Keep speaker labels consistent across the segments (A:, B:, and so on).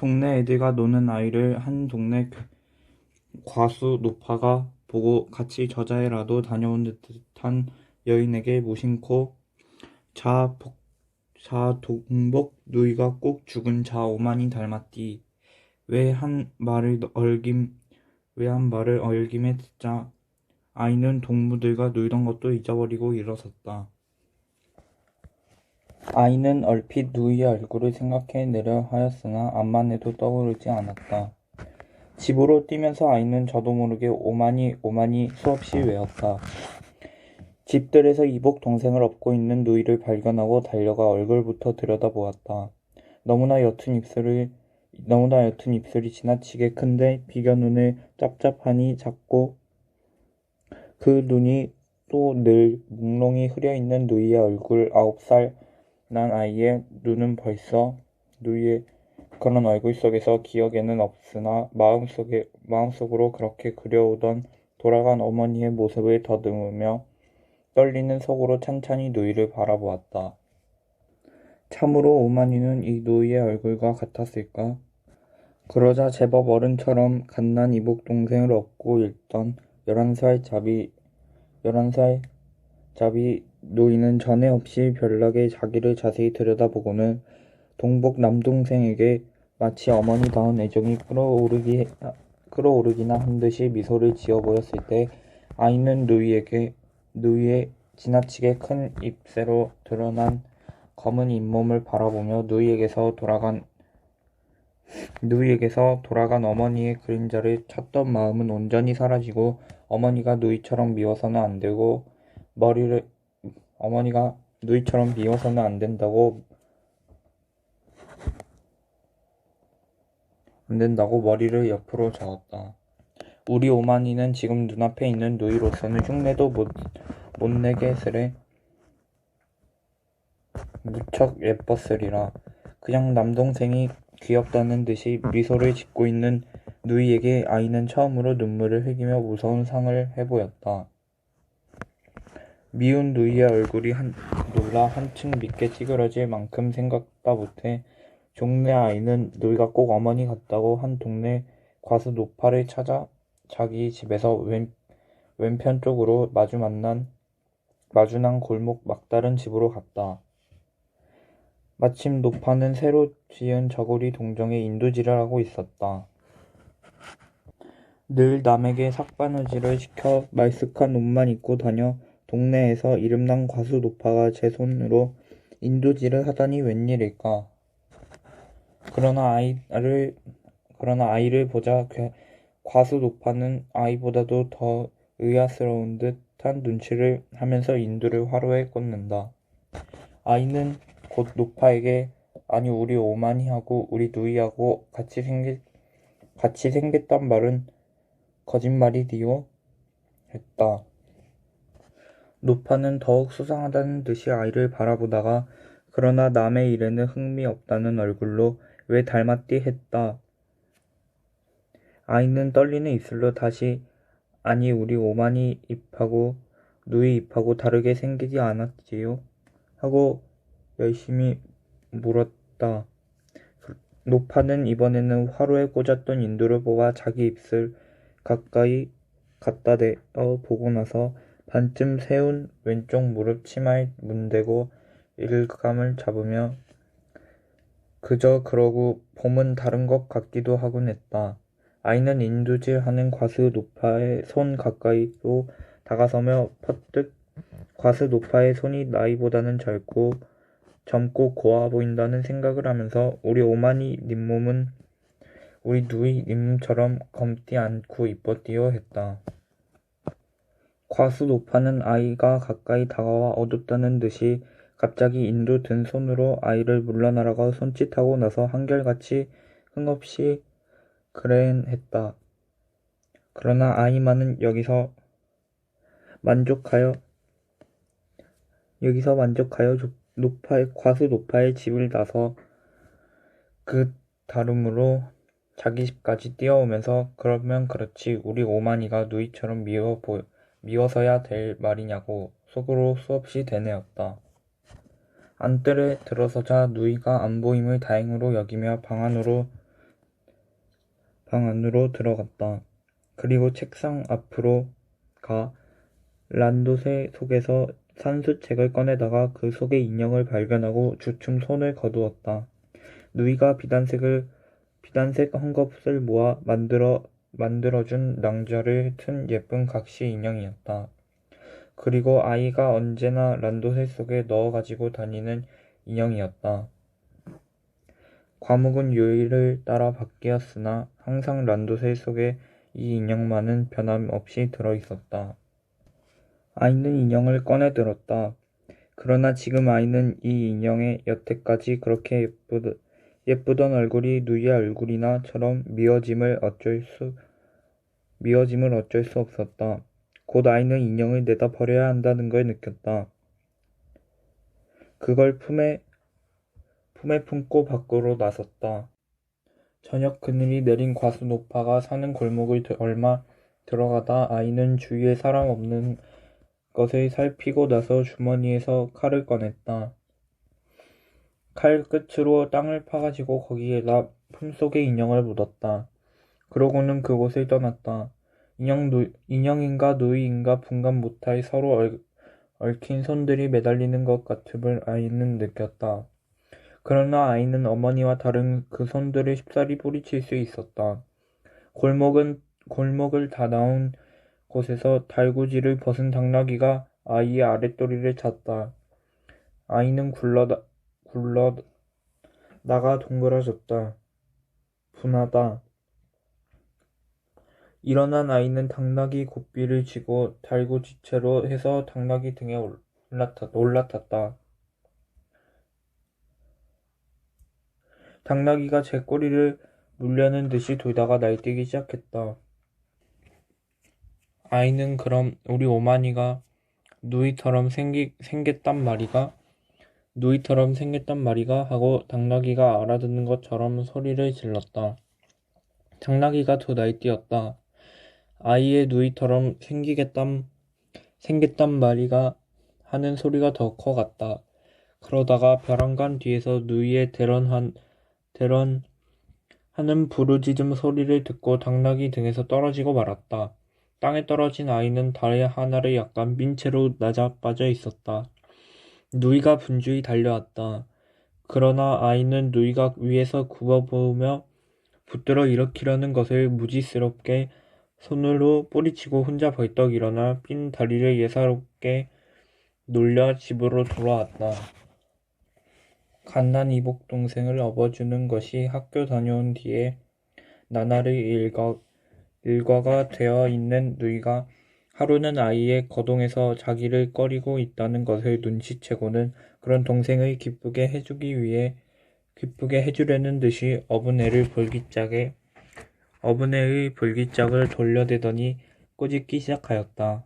A: 동네 애들과 노는 아이를 한 동네 과수 노파가 보고 같이 저자에라도 다녀온 듯한 여인에게 무심코 자 동복 누이가 꼭 죽은 자 오만이 닮았디. 왜 한 말을 얼김에 듣자 아이는 동무들과 놀던 것도 잊어버리고 일어섰다. 아이는 얼핏 누이의 얼굴을 생각해내려 하였으나 암만 해도 떠오르지 않았다. 집으로 뛰면서 아이는 저도 모르게 오마니 오마니 수없이 외웠다. 집들에서 이복 동생을 업고 있는 누이를 발견하고 달려가 얼굴부터 들여다보았다. 너무나 옅은 입술이 지나치게 큰데 비견눈을 짭짭하니 작고 그 눈이 또 늘 몽롱히 흐려있는 누이의 얼굴 9살 난 아이의 눈은 벌써 누이의 그런 얼굴 속에서 기억에는 없으나 마음속으로 그렇게 그려오던 돌아간 어머니의 모습을 더듬으며 떨리는 속으로 찬찬히 누이를 바라보았다. 참으로 오만이는 이 누이의 얼굴과 같았을까? 그러자 제법 어른처럼 갓난 이복 동생을 업고 있던 11살 자비 누이는 전에 없이 별나게 자기를 자세히 들여다보고는 동복 남동생에게 마치 어머니다운 애정이 끌어오르기나 한 듯이 미소를 지어 보였을 때 아이는 누이의 지나치게 큰 입새로 드러난 검은 잇몸을 바라보며 누이에게서 돌아간 어머니의 그림자를 찾던 마음은 온전히 사라지고 어머니가 누이처럼 미워서는 안 된다고 머리를 옆으로 저었다. 우리 오만이는 지금 눈앞에 있는 누이로서는 흉내도 못 내겠으래 무척 예뻤으리라. 그냥 남동생이 귀엽다는 듯이 미소를 짓고 있는 누이에게 아이는 처음으로 눈물을 흘기며 무서운 상을 해보였다. 미운 누이의 얼굴이 놀라 한층 밉게 찌그러질 만큼 생각다 못해 종래 아이는 누이가 꼭 어머니 같다고 한 동네 과수 노파를 찾아 자기 집에서 왼편 쪽으로 마주난 골목 막다른 집으로 갔다. 마침 노파는 새로 지은 저고리 동정에 인두질을 하고 있었다. 늘 남에게 삭바느질을 시켜 말쑥한 옷만 입고 다녀 동네에서 이름난 과수 노파가 제 손으로 인두질을 하다니 웬일일까. 그러나 아이를 보자 과수 노파는 아이보다도 더 의아스러운 듯한 눈치를 하면서 인두를 화로에 꽂는다. 아이는 곧 노파에게 아니 우리 오마니하고 우리 누이하고 같이 생겼단 말은 거짓말이디요? 했다. 노파는 더욱 수상하다는 듯이 아이를 바라보다가 그러나 남의 일에는 흥미 없다는 얼굴로 왜 닮았디 했다. 아이는 떨리는 입술로 다시 아니 우리 오마니 입하고 누이 입하고 다르게 생기지 않았지요? 하고 열심히 물었다. 노파는 이번에는 화로에 꽂았던 인두를 뽑아 자기 입술 가까이 갖다 대어 보고 나서 반쯤 세운 왼쪽 무릎 치마에 문대고 일감을 잡으며 그저 그러고 봄은 다른 것 같기도 하곤 했다. 아이는 인두질하는 과수 노파의 손 가까이로 다가서며 퍼뜩 과수 노파의 손이 나이보다는 젊고 고와 보인다는 생각을 하면서 우리 오마니 님 몸은 우리 누이 님처럼 검디 않고 이뻤디요 했다. 과수 노파는 아이가 가까이 다가와 어둡다는 듯이 갑자기 인두 든 손으로 아이를 물러나라고 손짓하고 나서 한결같이 흥없이 그래엔 했다. 그러나 아이만은 여기서 만족하여 과수 노파의 집을 나서 그 다름으로 자기 집까지 뛰어오면서 그러면 그렇지 우리 오마니가 누이처럼 미워서야 될 말이냐고 속으로 수없이 되뇌었다. 안뜰에 들어서자 누이가 안 보임을 다행으로 여기며 방 안으로 방 안으로 들어갔다. 그리고 책상 앞으로 가 란도새 속에서 산수책을 꺼내다가 그 속에 인형을 발견하고 주춤 손을 거두었다. 누이가 비단색 헝겊을 모아 만들어준 낭자를 튼 예쁜 각시 인형이었다. 그리고 아이가 언제나 란도새 속에 넣어 가지고 다니는 인형이었다. 과묵은 유의를 따라 바뀌었으나 항상 란도새 속에 이 인형만은 변함없이 들어있었다. 아이는 인형을 꺼내 들었다. 그러나 지금 아이는 이 인형의 여태까지 그렇게 예쁘던 얼굴이 누이의 얼굴이나처럼 미워짐을 어쩔 수 없었다. 곧 아이는 인형을 내다 버려야 한다는 걸 느꼈다. 그걸 품에 품고 밖으로 나섰다. 저녁 그늘이 내린 과수노파가 사는 골목을 얼마 들어가다 아이는 주위에 사람 없는 것을 살피고 나서 주머니에서 칼을 꺼냈다. 칼 끝으로 땅을 파가지고 거기에다 품속에 인형을 묻었다. 그러고는 그곳을 떠났다. 인형인가 누이인가 분간 못할 서로 얽힌 손들이 매달리는 것 같음을 아이는 느꼈다. 그러나 아이는 어머니와 다른 그 손들을 쉽사리 뿌리칠 수 있었다. 골목을 다 나온 곳에서 달구지를 벗은 당나귀가 아이의 아랫도리를 찼다. 아이는 굴러다가 동그라졌다. 분하다. 일어난 아이는 당나귀 고삐를 쥐고 달구지채로 해서 당나귀 등에 올라탔다. 당나귀가 제 꼬리를 물려는 듯이 돌다가 날뛰기 시작했다. 아이는 그럼 우리 오마니가 누이처럼 생겼단 말이가 하고 당나귀가 알아듣는 것처럼 소리를 질렀다. 당나귀가 더 날뛰었다. 아이의 누이처럼 생겼단 말이가 하는 소리가 더 커갔다. 그러다가 벼랑간 뒤에서 누이의 대런하는 부르짖음 소리를 듣고 당나귀 등에서 떨어지고 말았다. 땅에 떨어진 아이는 다리 하나를 약간 빈 채로 낮아빠져 있었다. 누이가 분주히 달려왔다. 그러나 아이는 누이가 위에서 굽어보며 붙들어 일으키려는 것을 무지스럽게 손으로 뿌리치고 혼자 벌떡 일어나 빈 다리를 예사롭게 놀려 집으로 돌아왔다. 갓난 이복 동생을 업어주는 것이 학교 다녀온 뒤에 나날의 일과가 되어 있는 누이가 하루는 아이의 거동에서 자기를 꺼리고 있다는 것을 눈치채고는 그런 동생을 기쁘게 해주려는 듯이 어분애의 볼기짝을 돌려대더니 꼬집기 시작하였다.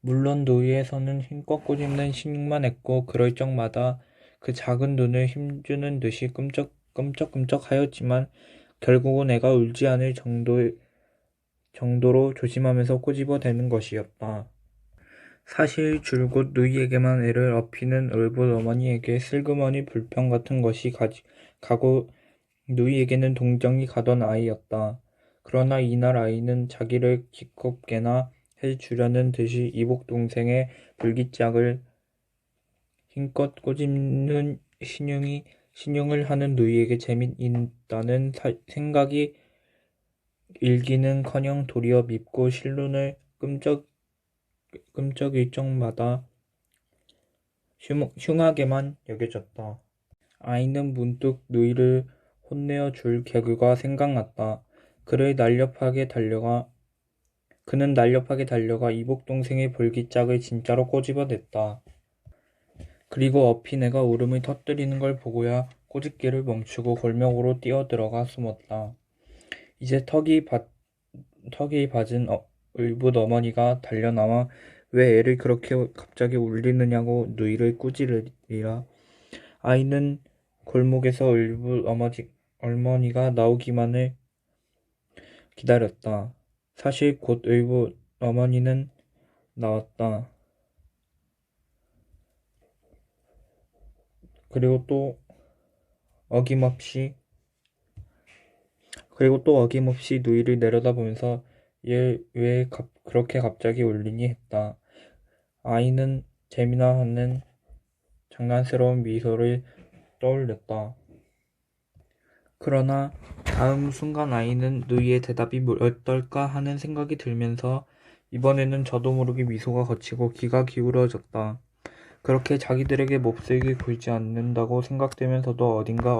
A: 물론 누이의 손은 힘껏 꼬집는 신용만 했고 그럴 적마다 그 작은 눈을 힘주는 듯이 끔쩍끔쩍 하였지만 결국은 애가 울지 않을 정도로 조심하면서 꼬집어대는 것이었다. 사실 줄곧 누이에게만 애를 업히는 을붓 어머니에게 슬그머니 불평 같은 것이 가고 누이에게는 동정이 가던 아이였다. 그러나 이날 아이는 자기를 기껍게나 해주려는 듯이 이복 동생의 불기짝을 힘껏 꼬집는 신용을 하는 누이에게 재미있다는 생각이 일기는커녕 도리어 밉고 실눈을 끔쩍일 적마다 흉하게만 여겨졌다. 아이는 문득 누이를 혼내어 줄 개그가 생각났다. 그는 날렵하게 달려가 이복 동생의 볼기짝을 진짜로 꼬집어냈다. 그리고 업힌 애가 울음을 터뜨리는 걸 보고야 꼬집기를 멈추고 골목으로 뛰어들어가 숨었다. 이제 턱이 받은 을붓 어머니가 달려나와 왜 애를 그렇게 갑자기 울리느냐고 누이를 꾸짖으리라. 아이는 골목에서 을붓 어머니가 나오기만을 기다렸다. 사실 곧 을붓 어머니는 나왔다. 그리고 또 어김없이 그리고 또 어김없이 누이를 내려다보면서 얘 왜 그렇게 갑자기 울리니 했다. 아이는 재미나 하는 장난스러운 미소를 떠올렸다. 그러나 다음 순간 아이는 누이의 대답이 어떨까 하는 생각이 들면서 이번에는 저도 모르게 미소가 거치고 귀가 기울어졌다. 그렇게 자기들에게 몹쓸게 굴지 않는다고 생각되면서도 어딘가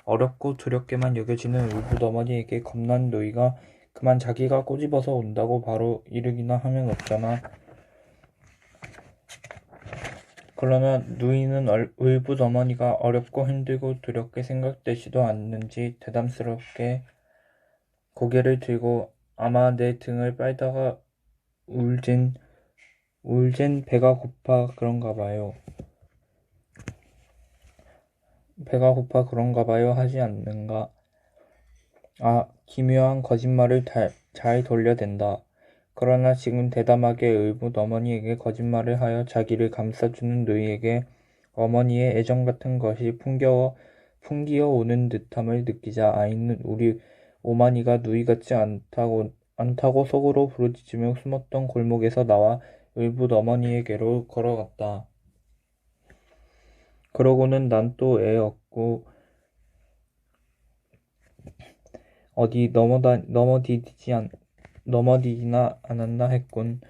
A: 어렵고 두렵게만 여겨지는 울부더머니에게 겁난 누이가 그만 자기가 꼬집어서 온다고 바로 이르기나 하면 없잖아. 그러나 누이는 울부더머니가 어렵고 힘들고 두렵게 생각되지도 않는지 대담스럽게 고개를 들고 아마 내 등을 빨다가 울진 배가 고파 그런가 봐요. 배가 고파 그런가 봐요 하지 않는가. 아, 기묘한 거짓말을 잘 돌려댄다. 그러나 지금 대담하게 의붓 어머니에게 거짓말을 하여 자기를 감싸주는 누이에게 어머니의 애정 같은 것이 풍기어 오는 듯함을 느끼자 아이는 우리 오만이가 누이 같지 않다고 속으로 부르짖으며 숨었던 골목에서 나와 의붓 어머니에게로 걸어갔다. 그러고는 난 또 애 얻고 어디 넘어디지나 않았나 했군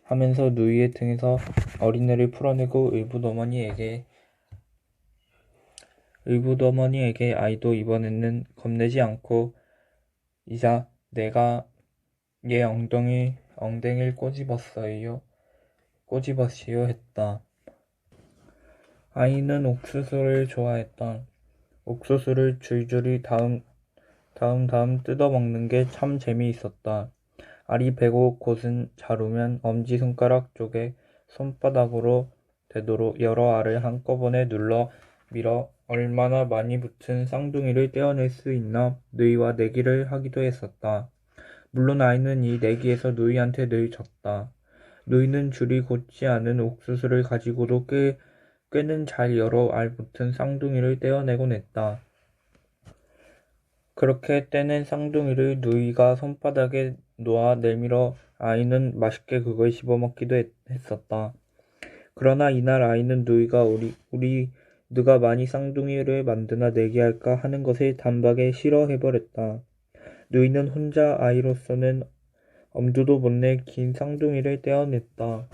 A: 하면서 누이의 등에서 어린애를 풀어내고 의붓어머니에게 아이도 이번에는 겁내지 않고 이자 내가 얘 엉덩이를 꼬집었시요 했다. 아이는 옥수수를 좋아했다. 옥수수를 줄줄이 다음 뜯어먹는 게 참 재미있었다. 알이 배고 곧은 자루면 엄지손가락 쪽에 손바닥으로 되도록 여러 알을 한꺼번에 눌러 밀어 얼마나 많이 붙은 쌍둥이를 떼어낼 수 있나 누이와 내기를 하기도 했었다. 물론 아이는 이 내기에서 누이한테 늘 졌다. 누이는 줄이 곧지 않은 옥수수를 가지고도 꽤는 잘 여러 알 붙은 쌍둥이를 떼어내곤 했다. 그렇게 떼낸 쌍둥이를 누이가 손바닥에 놓아 내밀어 아이는 맛있게 그걸 씹어먹기도 했었다. 그러나 이날 아이는 누이가 누가 많이 쌍둥이를 만드나 내기할까 하는 것을 단박에 싫어해버렸다. 누이는 혼자 아이로서는 엄두도 못 낼 긴 쌍둥이를 떼어냈다.